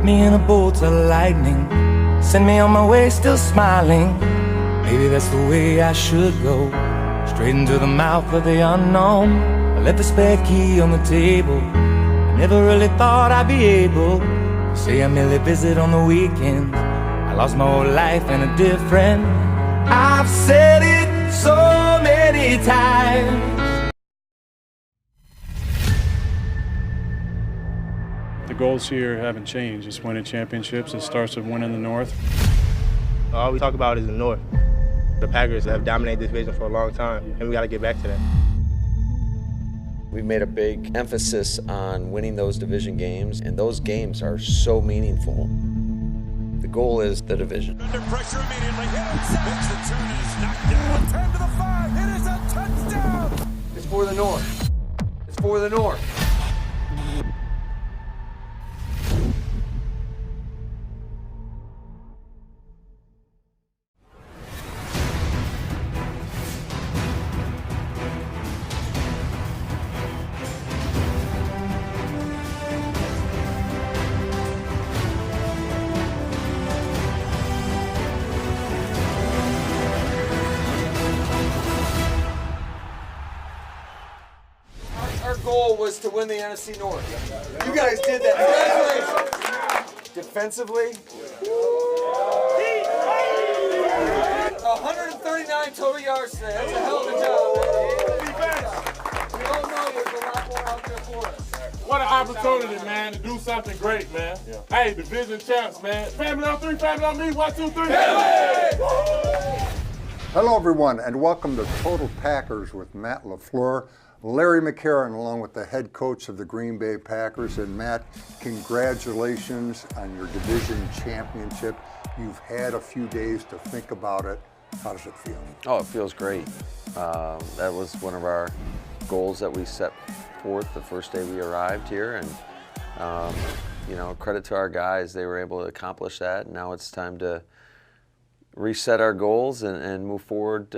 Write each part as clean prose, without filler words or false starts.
Wrap me in a bolt of lightning, send me on my way still smiling. Maybe that's the way I should go, straight into the mouth of the unknown. I left the spare key on the table, I never really thought I'd be able to say I merely visit on the weekends. I lost my whole life and a dear friend. I've said it so many times. The goals here haven't changed. It's winning championships. It starts with winning the North. All we talk about is the North. The Packers have dominated this division for a long time, and we got to get back to that. We've made a big emphasis on winning those division games, and those games are so meaningful. The goal is the division. Under pressure immediately. Makes the turn and is knocked down. 10 to the 5. It is a touchdown. It's for the North. It's for the North. Our goal was to win the NFC North. You guys did that. Congratulations. Defensively, 139 total yards today. That's a hell of a job, man. We all know there's a lot more out there for us. What an opportunity, man, to do something great, man. Yeah. Hey, division champs, man. Family on three, family on me. 1, 2, 3. Hello, everyone, and welcome to Total Packers with Matt LaFleur. Larry McCarren, along with the head coach of the Green Bay Packers. And Matt, congratulations on your division championship. You've had a few days to think about it. How does it feel? Oh, it feels great. That was one of our goals that we set forth the first day we arrived here, and you know, credit to our guys, they were able to accomplish that. And now it's time to reset our goals and move forward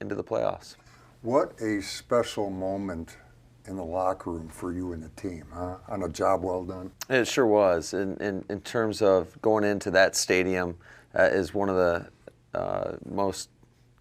into the playoffs. What a special moment in the locker room for you and the team, huh? On a job well done. It sure was. In terms of going into that stadium, is one of the most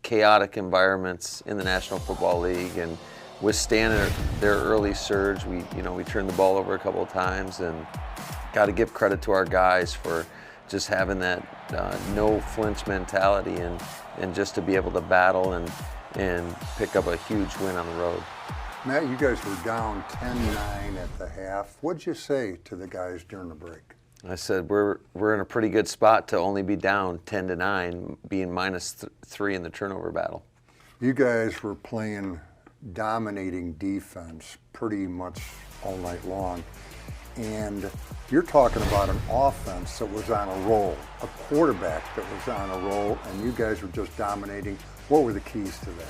chaotic environments in the National Football League, and withstanding their early surge, we turned the ball over a couple of times, and got to give credit to our guys for just having that no flinch mentality and just to be able to battle and pick up a huge win on the road. Matt, you guys were down 10-9 at the half. What'd you say to the guys during the break? I said we're in a pretty good spot to only be down 10-9, being -3 in the turnover battle. You guys were playing dominating defense pretty much all night long. And you're talking about an offense that was on a roll, a quarterback that was on a roll, and you guys were just dominating. What were the keys to that?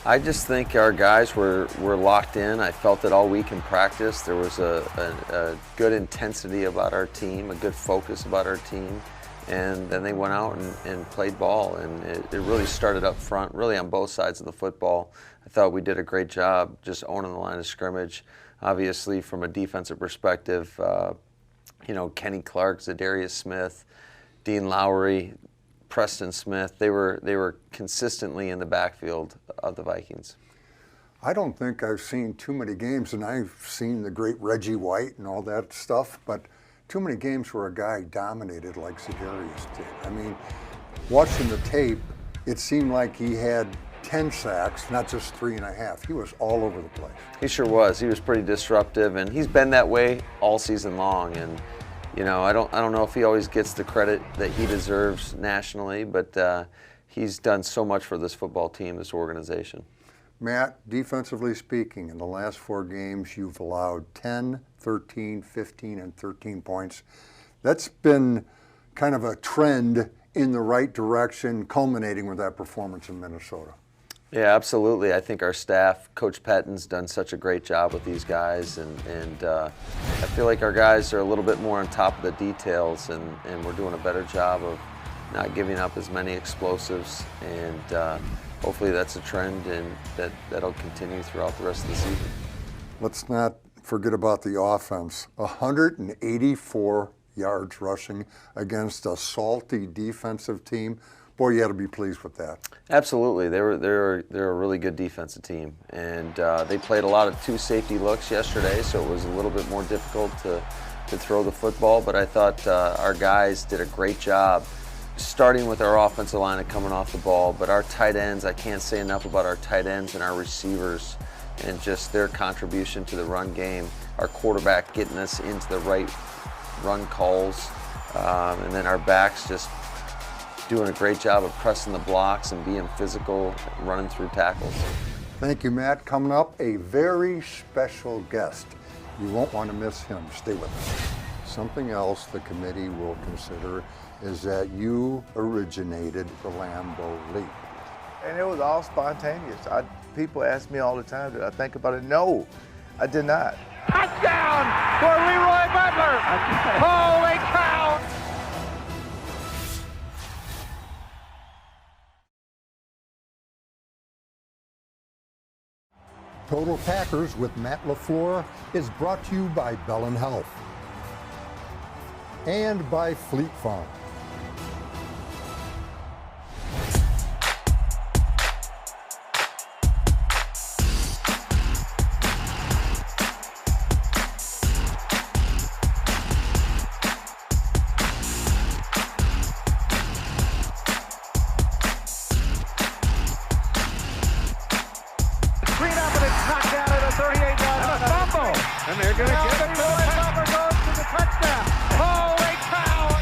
I just think our guys were locked in. I felt it all week in practice. There was a good intensity about our team, a good focus about our team, and then they went out and played ball, and it really started up front, really on both sides of the football. I thought we did a great job just owning the line of scrimmage. Obviously, from a defensive perspective, Kenny Clark, Zadarius Smith, Dean Lowry, Preston Smith, they were consistently in the backfield of the Vikings. I don't think I've seen too many games, and I've seen the great Reggie White and all that stuff, but too many games where a guy dominated like Zadarius did. I mean, watching the tape, it seemed like he had 10 sacks, not just 3.5. He was all over the place. He sure was. He was pretty disruptive, and he's been that way all season long. And I don't know if he always gets the credit that he deserves nationally, but he's done so much for this football team, this organization. Matt, defensively speaking, in the last 4 games, you've allowed 10, 13, 15, and 13 points. That's been kind of a trend in the right direction, culminating with that performance in Minnesota. Yeah, absolutely. I think our staff, Coach Pettin's done such a great job with these guys, and I feel like our guys are a little bit more on top of the details, and we're doing a better job of not giving up as many explosives, and hopefully that's a trend and that'll continue throughout the rest of the season. Let's not forget about the offense. 184 yards rushing against a salty defensive team. Boy, you had to be pleased with that. Absolutely, they're a really good defensive team, and they played a lot of two safety looks yesterday, so it was a little bit more difficult to throw the football. But I thought our guys did a great job, starting with our offensive line and coming off the ball. But our tight ends, I can't say enough about our tight ends and our receivers, and just their contribution to the run game. Our quarterback getting us into the right run calls, and then our backs just doing a great job of pressing the blocks and being physical, running through tackles. Thank you, Matt. Coming up, a very special guest. You won't want to miss him. Stay with us. Something else the committee will consider is that you originated the Lambeau Leap. And it was all spontaneous. People ask me all the time, did I think about it? No, I did not. Touchdown for LeRoy Butler. Holy cow. Total Packers with Matt LaFleur is brought to you by Bell & Health and by Fleet Farm. And they're going to give it to the Packers. Goes to the touchdown. Holy cow!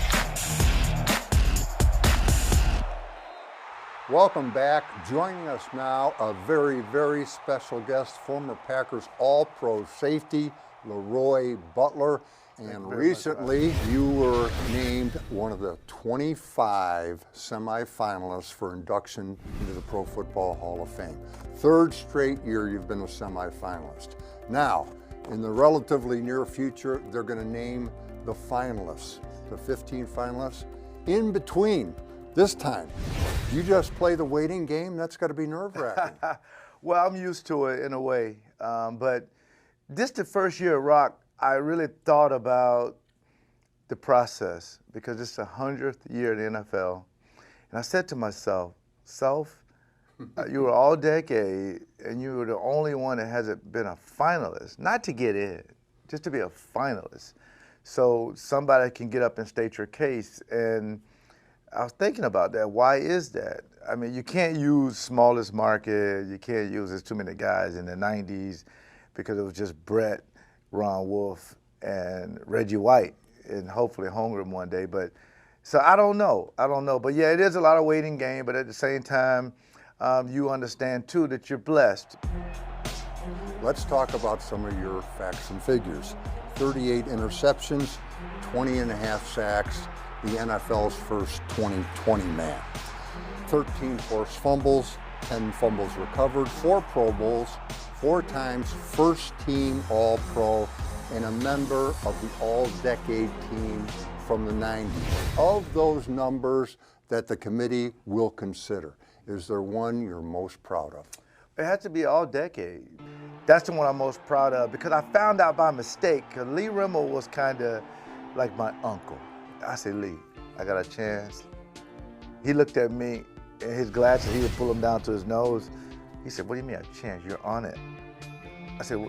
Welcome back. Joining us now, a very, very special guest, former Packers All-Pro safety, LeRoy Butler. And recently, you were named one of the 25 semifinalists for induction into the Pro Football Hall of Fame. Third straight year you've been a semifinalist. Now, in the relatively near future, they're going to name the finalists, the 15 finalists. In between, this time, you just play the waiting game? That's got to be nerve-wracking. Well, I'm used to it in a way. But this the first year at Rock, I really thought about the process because it's the 100th year in the NFL. And I said to myself, you were all decade, and you were the only one that hasn't been a finalist. Not to get in, just to be a finalist. So somebody can get up and state your case. And I was thinking about that. Why is that? I mean, you can't use smallest market. You can't use there's too many guys in the 90s because it was just Brett, Ron Wolf, and Reggie White, and hopefully Holmgren one day. But so I don't know. But yeah, it is a lot of waiting game. But at the same time, you understand, too, that you're blessed. Let's talk about some of your facts and figures. 38 interceptions, 20.5 sacks, the NFL's first 20-20 man. 13 forced fumbles, 10 fumbles recovered, 4 Pro Bowls, 4 times first-team All-Pro, and a member of the All-Decade team from the 90s. Of those numbers that the committee will consider, is there one you're most proud of? It has to be all decade. That's the one I'm most proud of because I found out by mistake. Cause Lee Rimmel was kind of like my uncle. I said, Lee, I got a chance. He looked at me and his glasses, he would pull them down to his nose. He said, what do you mean a chance? You're on it. I said,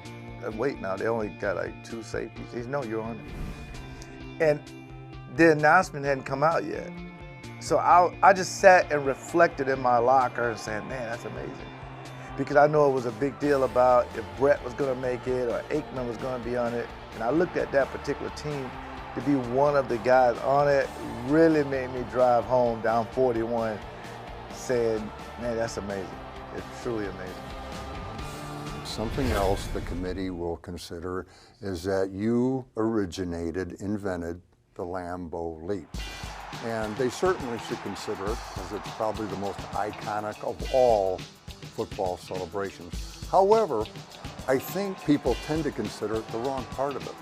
wait now, they only got like 2 safeties. He said, no, you're on it. And the announcement hadn't come out yet. So I just sat and reflected in my locker and said, man, that's amazing. Because I know it was a big deal about if Brett was going to make it or Aikman was going to be on it. And I looked at that particular team to be one of the guys on it really made me drive home down 41 saying, man, that's amazing. It's truly amazing. Something else the committee will consider is that you invented the Lambeau Leap. And they certainly should consider it because it's probably the most iconic of all football celebrations. However, I think people tend to consider it the wrong part of it.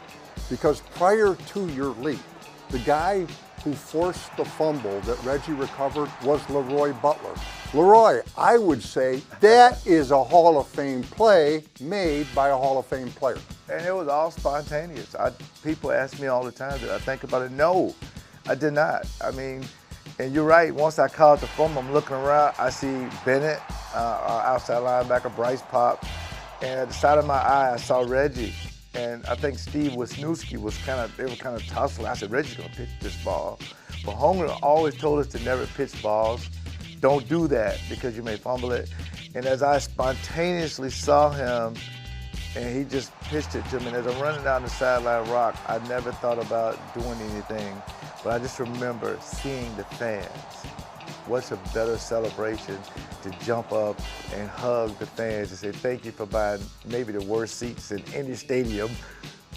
Because prior to your leap, the guy who forced the fumble that Reggie recovered was LeRoy Butler. LeRoy, I would say that is a Hall of Fame play made by a Hall of Fame player. And it was all spontaneous. People ask me all the time, did I think about it? No, I did not. I mean, and you're right, once I caught the phone, I'm looking around, I see Bennett, our outside linebacker, Bryce Pop, and at the side of my eye, I saw Reggie. And I think Steve Wisniewski they were kind of tussling. I said, Reggie's gonna pitch this ball. But Holmgren always told us to never pitch balls. Don't do that because you may fumble it. And as I spontaneously saw him, and he just pitched it to me, and as I'm running down the sideline rock, I never thought about doing anything, but I just remember seeing the fans. What's a better celebration to jump up and hug the fans and say thank you for buying maybe the worst seats in any stadium,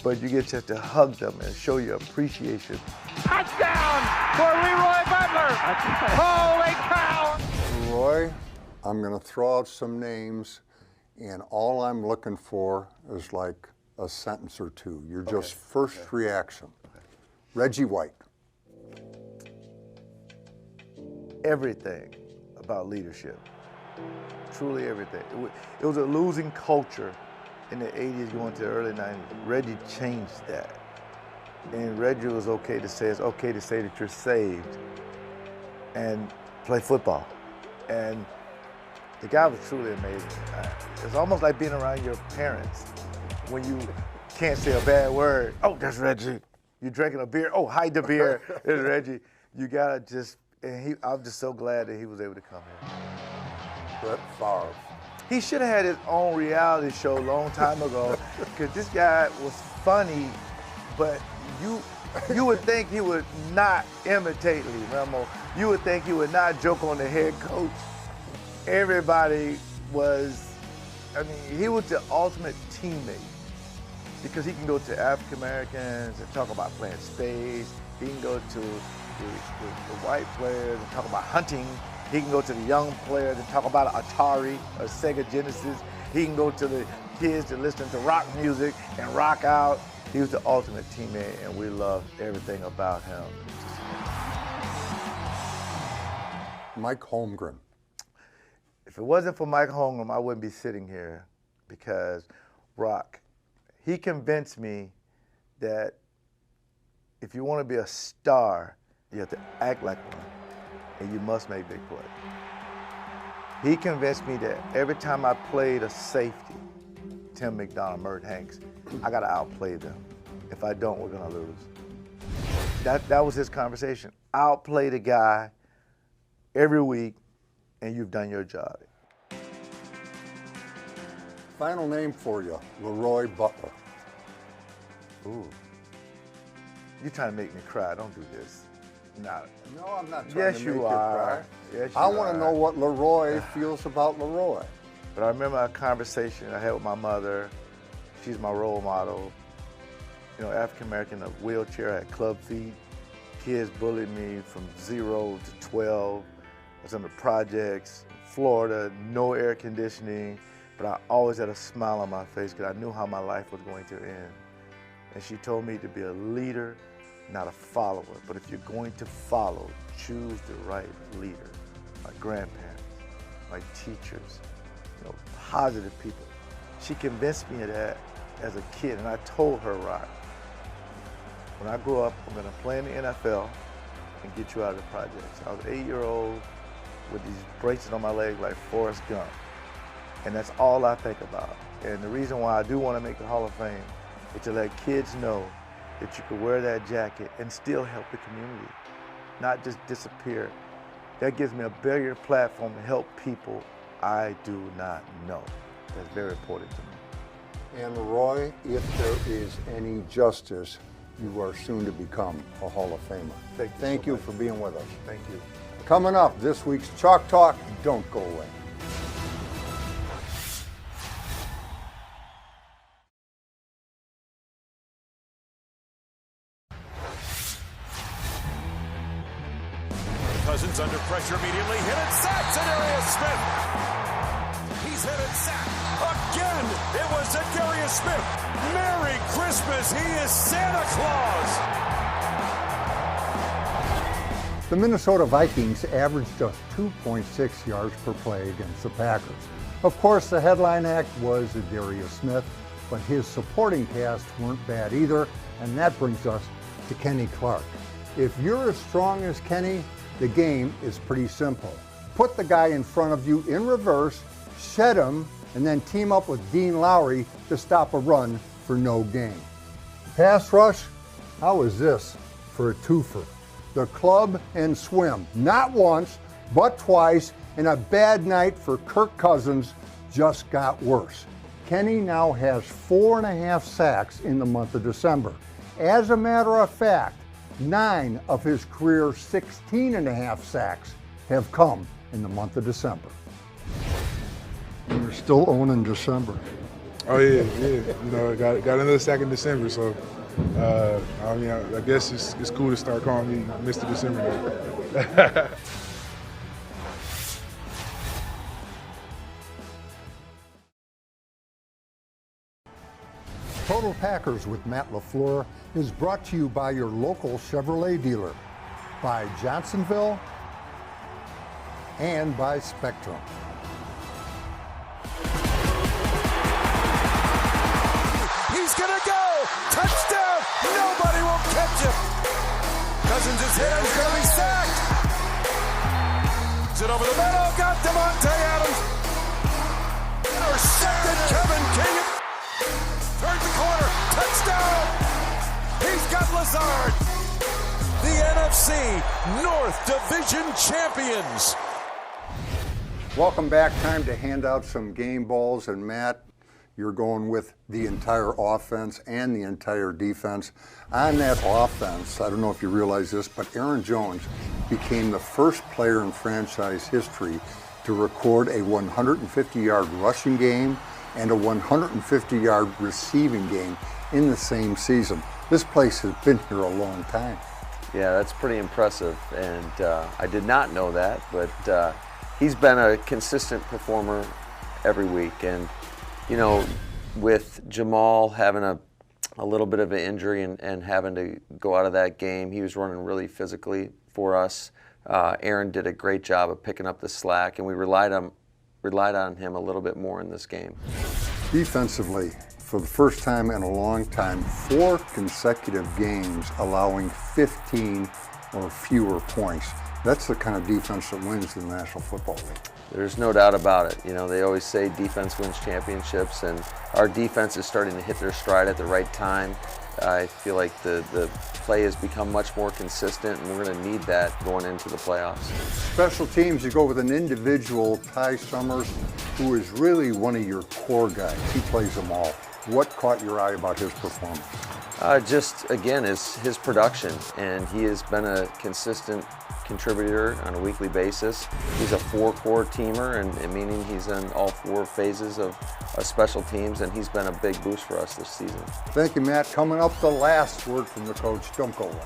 but you get just to hug them and show your appreciation. Touchdown for LeRoy Butler. Holy cow. LeRoy, I'm going to throw out some names, and all I'm looking for is like a sentence or two. Your just first reaction. Reggie White. Everything about leadership. Truly everything. It was a losing culture in the 80s going to the early 90s. Reggie changed that. And Reggie was okay to say, it's okay to say that you're saved and play football. And the guy was truly amazing. It's almost like being around your parents when you can't say a bad word. Oh, there's Reggie. You're drinking a beer. Oh, hide the beer. There's Reggie. You gotta just, and I'm just so glad that he was able to come here. Brett Favre. He should have had his own reality show a long time ago because this guy was funny, but you would think he would not imitate Lee Remo. You would think he would not joke on the head coach. Everybody was, I mean, he was the ultimate teammate because he can go to African Americans and talk about playing spades. He can go to the white players and talk about hunting. He can go to the young players and talk about Atari or Sega Genesis. He can go to the kids that listen to rock music and rock out. He was the ultimate teammate, and we loved everything about him. Mike Holmgren. If it wasn't for Mike Holmgren, I wouldn't be sitting here because Rock, he convinced me that if you want to be a star, you have to act like one, and you must make big plays. He convinced me that every time I played a safety, Tim McDonald, Mert Hanks, I got to outplay them. If I don't, we're going to lose. That was his conversation. Outplay the guy every week, and you've done your job. Final name for you, LeRoy Butler. Ooh. You're trying to make me cry. Don't do this. No, I'm not trying Yes, to you make you are. cry. Yes, you I want to are. know what LeRoy feels about LeRoy. But I remember a conversation I had with my mother. She's my role model. You know, African American, a wheelchair, had club feet. Kids bullied me from 0 to 12. I was in the projects, Florida, no air conditioning, but I always had a smile on my face because I knew how my life was going to end. And she told me to be a leader, not a follower. But if you're going to follow, choose the right leader. My grandparents, my teachers, you know, positive people. She convinced me of that as a kid, and I told her, Rock, when I grow up, I'm gonna play in the NFL and get you out of the projects. I was an 8-year-old with these braces on my leg like Forrest Gump. And that's all I think about. And the reason why I do want to make the Hall of Fame is to let kids know that you can wear that jacket and still help the community, not just disappear. That gives me a bigger platform to help people I do not know. That's very important to me. And LeRoy, if there is any justice, you are soon to become a Hall of Famer. Thank you for being with us. Thank you. Coming up, this week's Chalk Talk, don't go away. Cousins under pressure immediately, hit it, sacked Zadarius Smith. He's hit it, sacked again. It was Zadarius Smith. Merry Christmas, he is Santa Claus. The Minnesota Vikings averaged just 2.6 yards per play against the Packers. Of course, the headline act was Darius Smith, but his supporting cast weren't bad either, and that brings us to Kenny Clark. If you're as strong as Kenny, the game is pretty simple. Put the guy in front of you in reverse, shed him, and then team up with Dean Lowry to stop a run for no gain. Pass rush, how is this for a twofer? The club and swim, not once, but twice, and a bad night for Kirk Cousins just got worse. Kenny now has 4.5 sacks in the month of December. As a matter of fact, 9 of his career 16.5 sacks have come in the month of December. And you're still owning December. Oh yeah. You know, got another sack in December, so I guess it's cool to start calling me Mr. December now. Total Packers with Matt LaFleur is brought to you by your local Chevrolet dealer, by Johnsonville, and by Spectrum. He's gonna go! Touchdown! Nobody will catch him! Cousins is hit, he's gonna be sacked! Sit over the middle, got Devontae Adams! Intercepted Kevin King! Turns the corner, touchdown! He's got Lazard! The NFC North Division champions! Welcome back. Time to hand out some game balls, and Matt, you're going with the entire offense and the entire defense. On that offense, I don't know if you realize this, but Aaron Jones became the first player in franchise history to record a 150-yard rushing game and a 150-yard receiving game in the same season. This place has been here a long time. Yeah, that's pretty impressive, and I did not know that, but he's been a consistent performer every week. And you know, with Jamal having a little bit of an injury and having to go out of that game, he was running really physically for us. Aaron did a great job of picking up the slack, and we relied on him a little bit more in this game. Defensively, for the first time in a long time, 4 consecutive games allowing 15 or fewer points. That's the kind of defense that wins the National Football League. There's no doubt about it. You know, they always say defense wins championships, and our defense is starting to hit their stride at the right time. I feel like the play has become much more consistent, and we're going to need that going into the playoffs. Special teams, you go with an individual, Ty Summers, who is really one of your core guys. He plays them all. What caught your eye about his performance? Just, again, is his production, and he has been a consistent contributor on a weekly basis. He's a 4-core teamer, and meaning he's in all 4 phases of special teams, and he's been a big boost for us this season. Thank you, Matt. Coming up, the last word from the coach. Don't go away.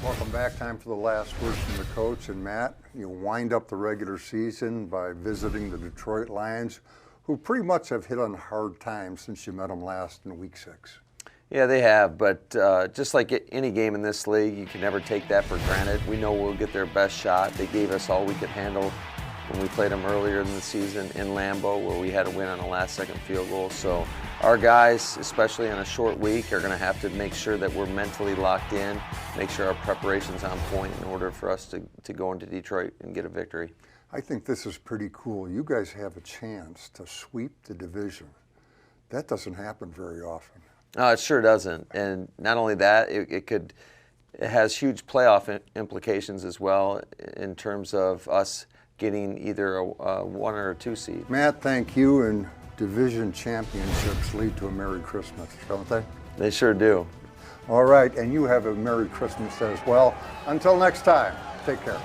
Welcome back. Time for the last word from the coach. And Matt, you wind up the regular season by visiting the Detroit Lions, who pretty much have hit on hard times since you met them last in Week 6. Yeah, they have, but just like any game in this league, you can never take that for granted. We know we'll get their best shot. They gave us all we could handle when we played them earlier in the season in Lambeau, where we had to win on a last-second field goal. So our guys, especially on a short week, are going to have to make sure that we're mentally locked in, make sure our preparation's on point in order for us to go into Detroit and get a victory. I think this is pretty cool. You guys have a chance to sweep the division. That doesn't happen very often. No, it sure doesn't. And not only that, it has huge playoff implications as well in terms of us getting either a 1 or a 2 seed. Matt, thank you. And division championships lead to a Merry Christmas, don't they? They sure do. All right, and you have a Merry Christmas as well. Until next time, take care.